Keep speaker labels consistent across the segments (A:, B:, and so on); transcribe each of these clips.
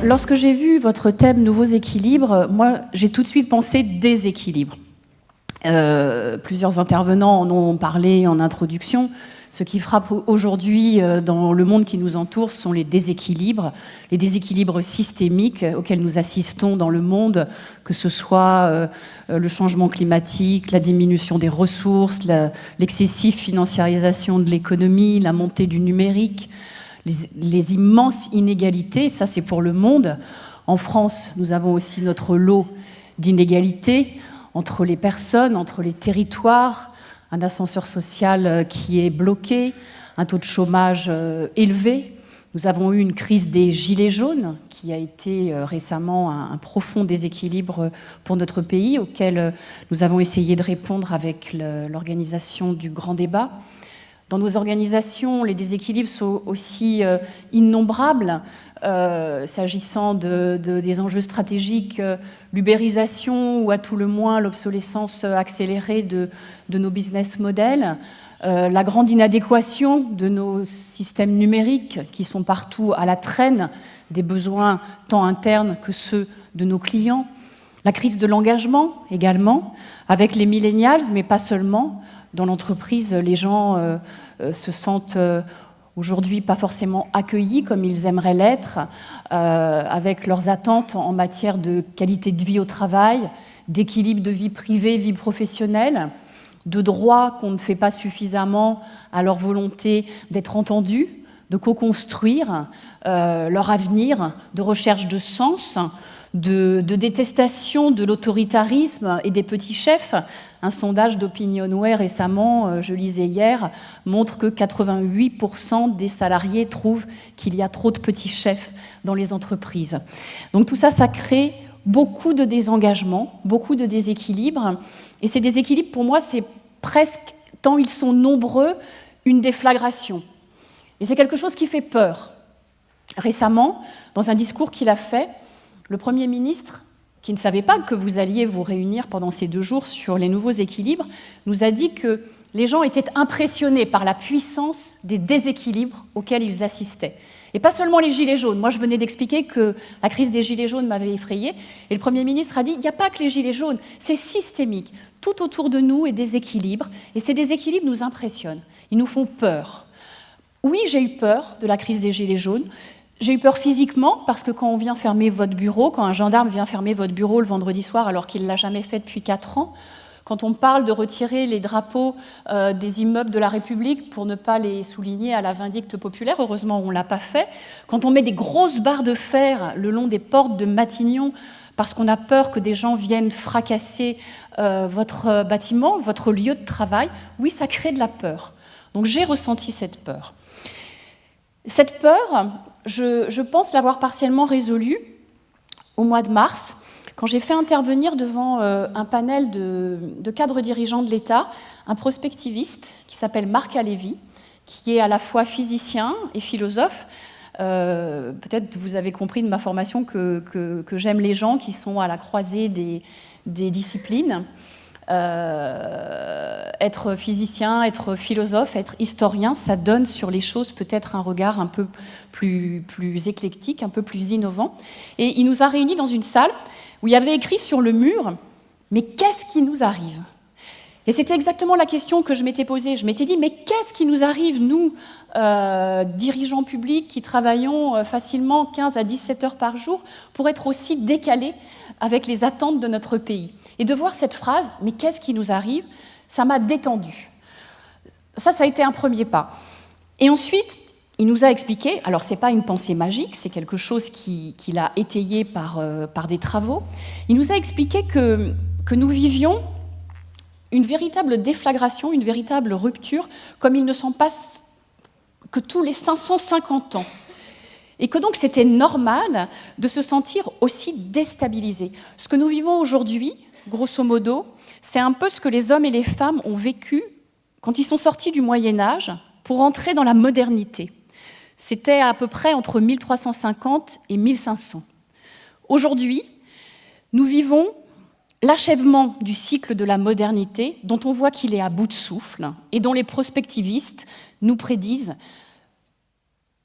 A: lorsque j'ai vu votre thème « Nouveaux équilibres », moi, j'ai tout de suite pensé déséquilibre. Plusieurs intervenants en ont parlé en introduction. Ce qui frappe aujourd'hui dans le monde qui nous entoure sont les déséquilibres systémiques auxquels nous assistons dans le monde, que ce soit le changement climatique, la diminution des ressources, l'excessive financiarisation de l'économie, la montée du numérique, les immenses inégalités, ça c'est pour le monde. En France, nous avons aussi notre lot d'inégalités entre les personnes, entre les territoires, un ascenseur social qui est bloqué, un taux de chômage élevé. Nous avons eu une crise des gilets jaunes qui a été récemment un profond déséquilibre pour notre pays, auquel nous avons essayé de répondre avec l'organisation du grand débat. Dans nos organisations, les déséquilibres sont aussi innombrables. S'agissant des enjeux stratégiques, l'ubérisation ou à tout le moins l'obsolescence accélérée de nos business models, la grande inadéquation de nos systèmes numériques qui sont partout à la traîne des besoins tant internes que ceux de nos clients, la crise de l'engagement également, avec les millennials, mais pas seulement. Dans l'entreprise, les gens se sentent aujourd'hui pas forcément accueillis comme ils aimeraient l'être, avec leurs attentes en matière de qualité de vie au travail, d'équilibre de vie privée, vie professionnelle, de droits qu'on ne fait pas suffisamment à leur volonté d'être entendus, de co-construire leur avenir, de recherche de sens, de détestation de l'autoritarisme et des petits chefs. Un sondage d'Opinionway récemment, je lisais hier, montre que 88% des salariés trouvent qu'il y a trop de petits chefs dans les entreprises. Donc tout ça, ça crée beaucoup de désengagement, beaucoup de déséquilibres. Et ces déséquilibres, pour moi, c'est presque, tant ils sont nombreux, une déflagration. Et c'est quelque chose qui fait peur. Récemment, dans un discours qu'il a fait, le Premier ministre, qui ne savait pas que vous alliez vous réunir pendant ces 2 jours sur les nouveaux équilibres, nous a dit que les gens étaient impressionnés par la puissance des déséquilibres auxquels ils assistaient. Et pas seulement les gilets jaunes. Moi, je venais d'expliquer que la crise des gilets jaunes m'avait effrayée. Et le Premier ministre a dit, il n'y a pas que les gilets jaunes, c'est systémique. Tout autour de nous est déséquilibre. Et ces déséquilibres nous impressionnent. Ils nous font peur. Oui, j'ai eu peur de la crise des gilets jaunes. J'ai eu peur physiquement, parce que quand on vient fermer votre bureau, quand un gendarme vient fermer votre bureau le vendredi soir alors qu'il ne l'a jamais fait depuis 4 ans, quand on parle de retirer les drapeaux des immeubles de la République pour ne pas les souligner à la vindicte populaire, heureusement on ne l'a pas fait, quand on met des grosses barres de fer le long des portes de Matignon parce qu'on a peur que des gens viennent fracasser votre bâtiment, votre lieu de travail, oui, ça crée de la peur. Donc j'ai ressenti cette peur. Cette peur, je pense l'avoir partiellement résolue au mois de mars, quand j'ai fait intervenir devant un panel de cadres dirigeants de l'État, un prospectiviste qui s'appelle Marc Alévi, qui est à la fois physicien et philosophe. Peut-être vous avez compris de ma formation que j'aime les gens qui sont à la croisée des disciplines. Être physicien, être philosophe, être historien, ça donne sur les choses peut-être un regard un peu plus éclectique, un peu plus innovant. Et il nous a réunis dans une salle où il y avait écrit sur le mur « Mais qu'est-ce qui nous arrive ?» Et c'était exactement la question que je m'étais posée. Je m'étais dit « Mais qu'est-ce qui nous arrive, nous, dirigeants publics qui travaillons facilement 15 à 17 heures par jour, pour être aussi décalés avec les attentes de notre pays ?» Et de voir cette phrase, « Mais qu'est-ce qui nous arrive ?» ça m'a détendue. Ça a été un premier pas. Et ensuite, il nous a expliqué, alors ce n'est pas une pensée magique, c'est quelque chose qu'il a étayé par des travaux, il nous a expliqué que nous vivions une véritable déflagration, une véritable rupture, comme il ne s'en passe que tous les 550 ans. Et que donc c'était normal de se sentir aussi déstabilisé. Ce que nous vivons aujourd'hui, grosso modo, c'est un peu ce que les hommes et les femmes ont vécu quand ils sont sortis du Moyen-Âge pour entrer dans la modernité. C'était à peu près entre 1350 et 1500. Aujourd'hui, nous vivons l'achèvement du cycle de la modernité, dont on voit qu'il est à bout de souffle et dont les prospectivistes nous prédisent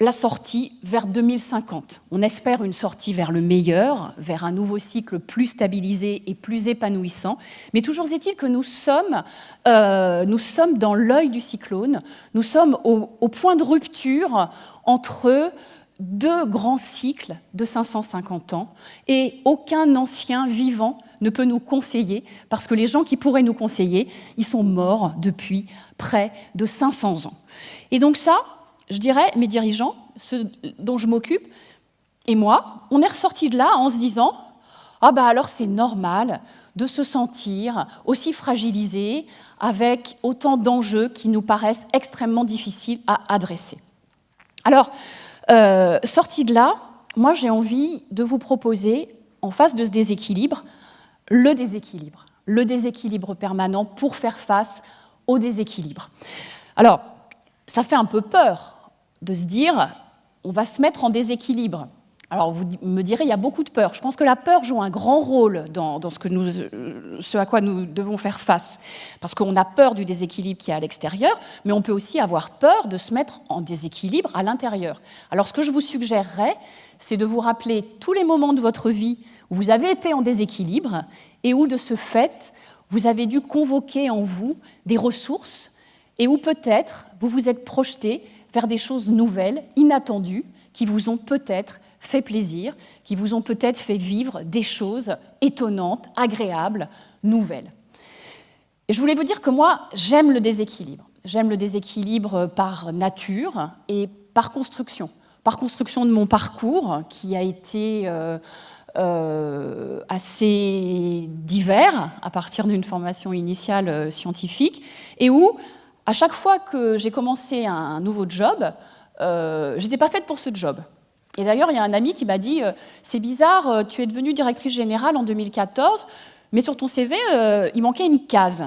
A: la sortie vers 2050. On espère une sortie vers le meilleur, vers un nouveau cycle plus stabilisé et plus épanouissant. Mais toujours est-il que nous sommes dans l'œil du cyclone, nous sommes au point de rupture entre deux grands cycles de 550 ans et aucun ancien vivant ne peut nous conseiller parce que les gens qui pourraient nous conseiller, ils sont morts depuis près de 500 ans. Et donc ça, je dirais, mes dirigeants, ceux dont je m'occupe, et moi, on est ressortis de là en se disant « Ah bah alors c'est normal de se sentir aussi fragilisé avec autant d'enjeux qui nous paraissent extrêmement difficiles à adresser. » Alors, sortis de là, moi j'ai envie de vous proposer, en face de ce déséquilibre permanent pour faire face au déséquilibre. Alors, ça fait un peu peur de se dire on va se mettre en déséquilibre. Alors vous me direz, il y a beaucoup de peur. Je pense que la peur joue un grand rôle dans ce à quoi nous devons faire face. Parce qu'on a peur du déséquilibre qui est à l'extérieur, mais on peut aussi avoir peur de se mettre en déséquilibre à l'intérieur. Alors ce que je vous suggérerais, c'est de vous rappeler tous les moments de votre vie où vous avez été en déséquilibre et où, de ce fait, vous avez dû convoquer en vous des ressources et où peut-être vous vous êtes projeté vers des choses nouvelles, inattendues, qui vous ont peut-être fait plaisir, qui vous ont peut-être fait vivre des choses étonnantes, agréables, nouvelles. Et je voulais vous dire que moi, j'aime le déséquilibre. J'aime le déséquilibre par nature et par construction. Par construction de mon parcours, qui a été assez divers à partir d'une formation initiale scientifique, et où, à chaque fois que j'ai commencé un nouveau job, je n'étais pas faite pour ce job. Et d'ailleurs, il y a un ami qui m'a dit « C'est bizarre, tu es devenue directrice générale en 2014, mais sur ton CV, il manquait une case. »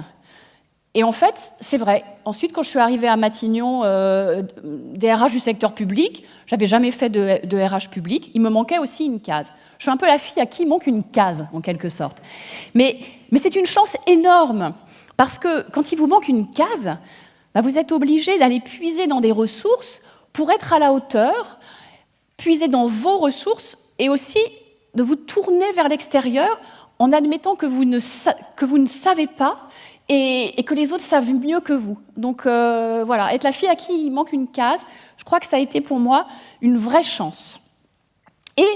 A: Et en fait, c'est vrai. Ensuite, quand je suis arrivée à Matignon, des RH du secteur public, j'avais jamais fait de RH public, il me manquait aussi une case. Je suis un peu la fille à qui il manque une case, en quelque sorte. Mais c'est une chance énorme, parce que quand il vous manque une case, bah, vous êtes obligé d'aller puiser dans des ressources pour être à la hauteur, puiser dans vos ressources et aussi de vous tourner vers l'extérieur en admettant que vous ne savez pas et que les autres savent mieux que vous. Donc voilà, être la fille à qui il manque une case, je crois que ça a été pour moi une vraie chance. Et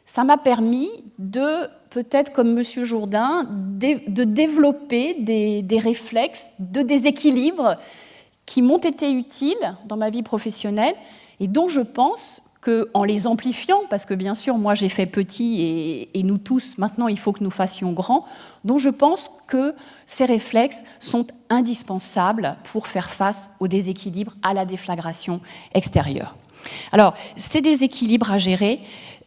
A: ça m'a permis de, peut-être comme M. Jourdain, de développer des réflexes de déséquilibre qui m'ont été utiles dans ma vie professionnelle et dont je pense qu'en les amplifiant, parce que bien sûr, moi j'ai fait petit et nous tous, maintenant il faut que nous fassions grand, dont je pense que ces réflexes sont indispensables pour faire face au déséquilibre, à la déflagration extérieure. Alors, ces déséquilibres à gérer,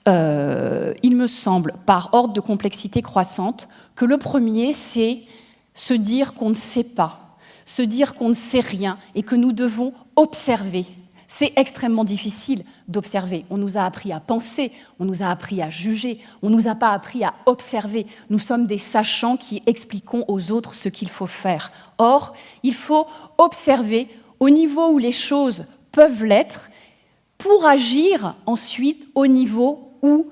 A: il me semble, par ordre de complexité croissante, que le premier, c'est se dire qu'on ne sait pas, se dire qu'on ne sait rien et que nous devons observer. C'est extrêmement difficile d'observer. On nous a appris à penser, on nous a appris à juger, on ne nous a pas appris à observer. Nous sommes des sachants qui expliquons aux autres ce qu'il faut faire. Or, il faut observer au niveau où les choses peuvent l'être pour agir ensuite au niveau où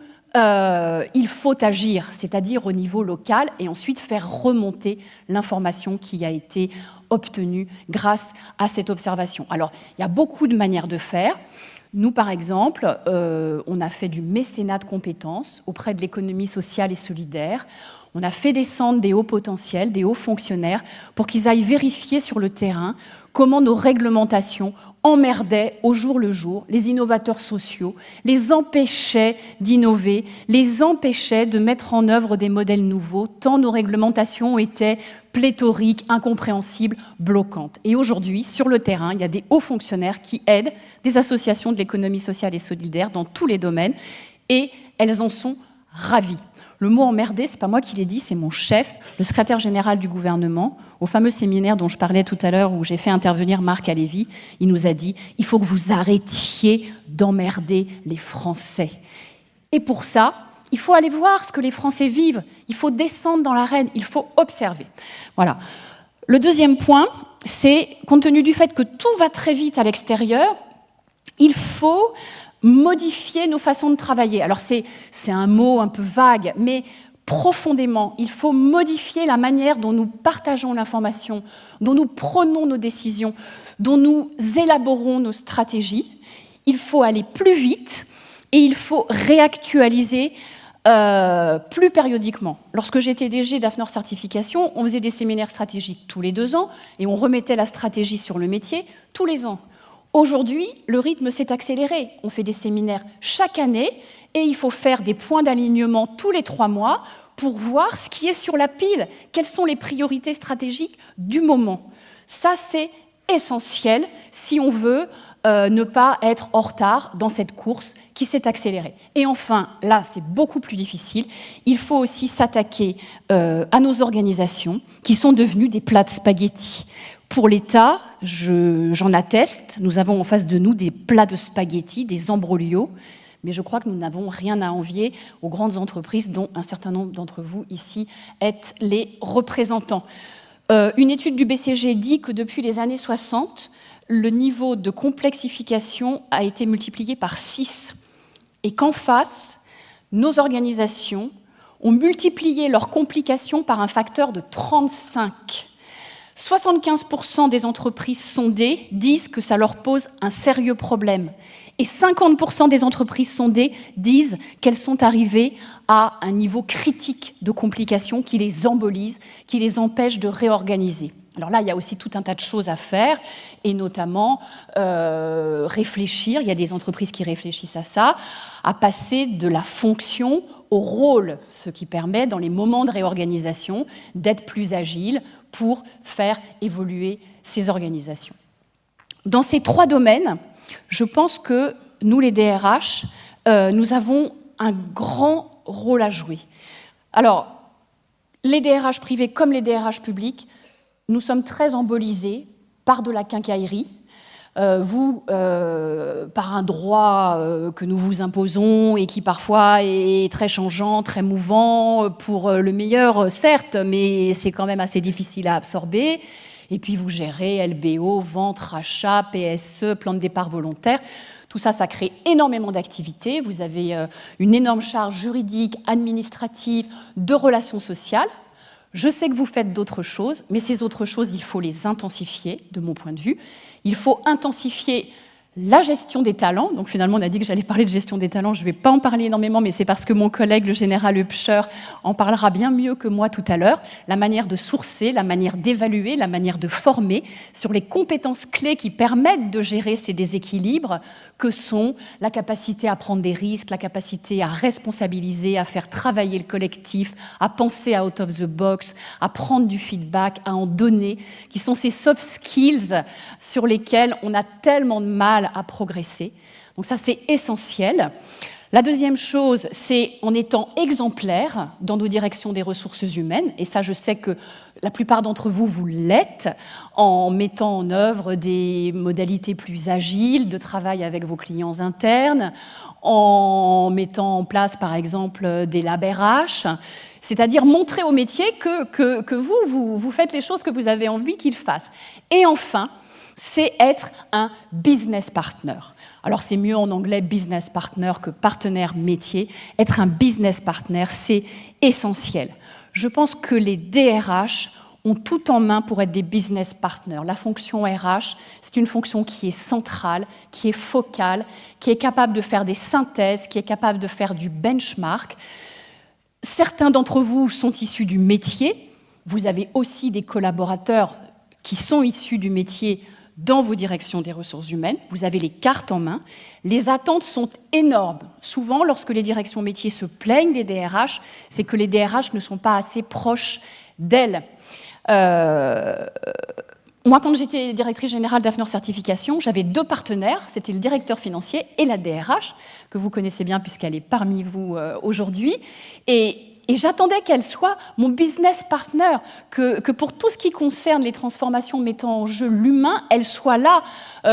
A: il faut agir, c'est-à-dire au niveau local, et ensuite faire remonter l'information qui a été obtenue grâce à cette observation. Alors, il y a beaucoup de manières de faire. Nous, par exemple, on a fait du mécénat de compétences auprès de l'économie sociale et solidaire. On a fait descendre des hauts potentiels, des hauts fonctionnaires, pour qu'ils aillent vérifier sur le terrain comment nos réglementations emmerdaient au jour le jour les innovateurs sociaux, les empêchaient d'innover, les empêchaient de mettre en œuvre des modèles nouveaux, tant nos réglementations étaient pléthoriques, incompréhensibles, bloquantes. Et aujourd'hui, sur le terrain, il y a des hauts fonctionnaires qui aident des associations de l'économie sociale et solidaire dans tous les domaines, et elles en sont ravies. Le mot « emmerder », c'est pas moi qui l'ai dit, c'est mon chef, le secrétaire général du gouvernement, au fameux séminaire dont je parlais tout à l'heure où j'ai fait intervenir Marc Alévi. Il nous a dit « il faut que vous arrêtiez d'emmerder les Français ». Et pour ça, il faut aller voir ce que les Français vivent, il faut descendre dans l'arène, il faut observer. Voilà. Le deuxième point, c'est, compte tenu du fait que tout va très vite à l'extérieur, il faut modifier nos façons de travailler. Alors c'est un mot un peu vague, mais profondément, il faut modifier la manière dont nous partageons l'information, dont nous prenons nos décisions, dont nous élaborons nos stratégies. Il faut aller plus vite et il faut réactualiser plus périodiquement. Lorsque j'étais DG d'AFNOR Certification, on faisait des séminaires stratégiques tous les 2 ans et on remettait la stratégie sur le métier tous les ans. Aujourd'hui, le rythme s'est accéléré. On fait des séminaires chaque année et il faut faire des points d'alignement tous les 3 mois pour voir ce qui est sur la pile, quelles sont les priorités stratégiques du moment. Ça, c'est essentiel si on veut ne pas être en retard dans cette course qui s'est accélérée. Et enfin, là, c'est beaucoup plus difficile, il faut aussi s'attaquer à nos organisations qui sont devenues des plats de spaghettis. Pour l'État, j'en atteste, nous avons en face de nous des plats de spaghettis, des embroglios, mais je crois que nous n'avons rien à envier aux grandes entreprises dont un certain nombre d'entre vous ici êtes les représentants. Une étude du BCG dit que depuis les années 60, le niveau de complexification a été multiplié par 6 et qu'en face, nos organisations ont multiplié leurs complications par un facteur de 35. 75% des entreprises sondées disent que ça leur pose un sérieux problème. Et 50% des entreprises sondées disent qu'elles sont arrivées à un niveau critique de complications qui les embolise, qui les empêche de réorganiser. Alors là, il y a aussi tout un tas de choses à faire, et notamment réfléchir, il y a des entreprises qui réfléchissent à ça, à passer de la fonction au rôle, ce qui permet, dans les moments de réorganisation, d'être plus agile pour faire évoluer ces organisations. Dans ces 3 domaines, je pense que nous, les DRH, nous avons un grand rôle à jouer. Alors, les DRH privés comme les DRH publics, nous sommes très embolisés par de la quincaillerie, vous, par un droit que nous vous imposons et qui parfois est très changeant, très mouvant, pour le meilleur, certes, mais c'est quand même assez difficile à absorber. Et puis vous gérez LBO, vente, rachat, PSE, plan de départ volontaire. Tout ça, ça crée énormément d'activités. Vous avez une énorme charge juridique, administrative, de relations sociales. Je sais que vous faites d'autres choses, mais ces autres choses, il faut les intensifier, de mon point de vue. Il faut intensifier la gestion des talents. Donc finalement, on a dit que j'allais parler de gestion des talents. Je ne vais pas en parler énormément, mais c'est parce que mon collègue, le général Hübscher, en parlera bien mieux que moi tout à l'heure. La manière de sourcer, la manière d'évaluer, la manière de former sur les compétences clés qui permettent de gérer ces déséquilibres, que sont la capacité à prendre des risques, la capacité à responsabiliser, à faire travailler le collectif, à penser out of the box, à prendre du feedback, à en donner, qui sont ces soft skills sur lesquels on a tellement de mal à progresser. Donc ça, c'est essentiel. La deuxième chose, c'est en étant exemplaire dans nos directions des ressources humaines, et ça, je sais que la plupart d'entre vous, vous l'êtes, en mettant en œuvre des modalités plus agiles de travail avec vos clients internes, en mettant en place, par exemple, des labs RH, c'est-à-dire montrer au métier que vous faites les choses que vous avez envie qu'ils fassent. Et enfin, c'est être un business partner. Alors c'est mieux en anglais business partner que partenaire métier. Être un business partner, c'est essentiel. Je pense que les DRH ont tout en main pour être des business partners. La fonction RH, c'est une fonction qui est centrale, qui est focale, qui est capable de faire des synthèses, qui est capable de faire du benchmark. Certains d'entre vous sont issus du métier. Vous avez aussi des collaborateurs qui sont issus du métier dans vos directions des ressources humaines, vous avez les cartes en main. Les attentes sont énormes. Souvent, lorsque les directions métiers se plaignent des DRH, c'est que les DRH ne sont pas assez proches d'elles. Moi, quand j'étais directrice générale d'AFNOR Certification, j'avais 2 partenaires, c'était le directeur financier et la DRH, que vous connaissez bien puisqu'elle est parmi vous aujourd'hui. Et j'attendais qu'elle soit mon business partner, que pour tout ce qui concerne les transformations mettant en jeu l'humain, elle soit là,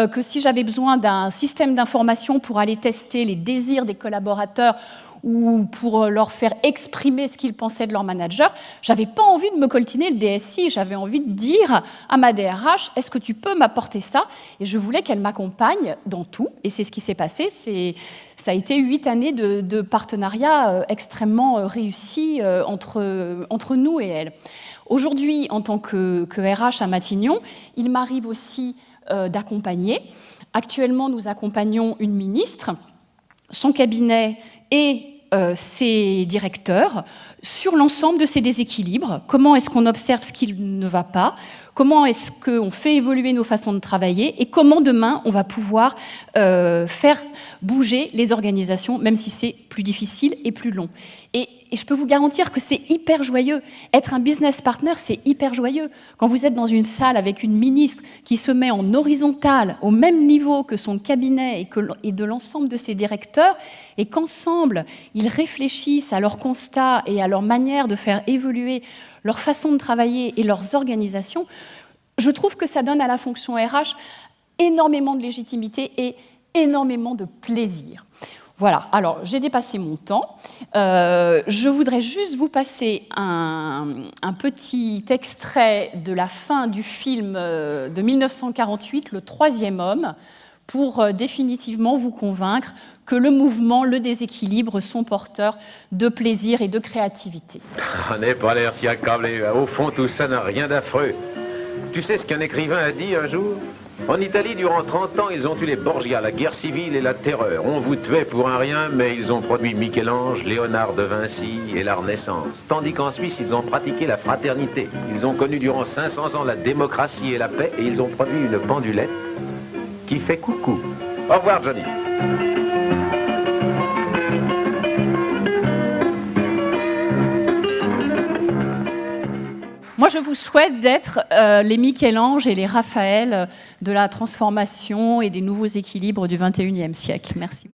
A: que si j'avais besoin d'un système d'information pour aller tester les désirs des collaborateurs ou pour leur faire exprimer ce qu'ils pensaient de leur manager. J'avais pas envie de me coltiner le DSI, j'avais envie de dire à ma DRH, est-ce que tu peux m'apporter ça? Et je voulais qu'elle m'accompagne dans tout, et c'est ce qui s'est passé. Ça a été 8 années de partenariat extrêmement réussi entre nous et elle. Aujourd'hui, en tant que RH à Matignon, il m'arrive aussi d'accompagner. Actuellement, nous accompagnons une ministre, son cabinet et ses directeurs sur l'ensemble de ces déséquilibres. Comment est-ce qu'on observe ce qui ne va pas? Comment est-ce qu'on fait évoluer nos façons de travailler? Et comment demain on va pouvoir faire bouger les organisations, même si c'est plus difficile et plus long. Et je peux vous garantir que c'est hyper joyeux. Être un business partner, c'est hyper joyeux. Quand vous êtes dans une salle avec une ministre qui se met en horizontale, au même niveau que son cabinet et de l'ensemble de ses directeurs, et qu'ensemble, ils réfléchissent à leurs constats et à leur manière de faire évoluer leur façon de travailler et leurs organisations, je trouve que ça donne à la fonction RH énormément de légitimité et énormément de plaisir. Voilà, alors j'ai dépassé mon temps. Je voudrais juste vous passer un petit extrait de la fin du film de 1948, Le Troisième Homme, pour définitivement vous convaincre que le mouvement, le déséquilibre sont porteurs de plaisir et de créativité.
B: On n'est pas l'air si accablé. Au fond, tout ça n'a rien d'affreux. Tu sais ce qu'un écrivain a dit un jour? En Italie, durant 30 ans, ils ont eu les Borgia, la guerre civile et la terreur. On vous tuait pour un rien, mais ils ont produit Michel-Ange, Léonard de Vinci et la Renaissance. Tandis qu'en Suisse, ils ont pratiqué la fraternité. Ils ont connu durant 500 ans la démocratie et la paix, et ils ont produit une pendulette qui fait coucou. Au revoir, Johnny.
A: Moi, je vous souhaite d'être les Michel-Ange et les Raphaël de la transformation et des nouveaux équilibres du XXIe siècle. Merci.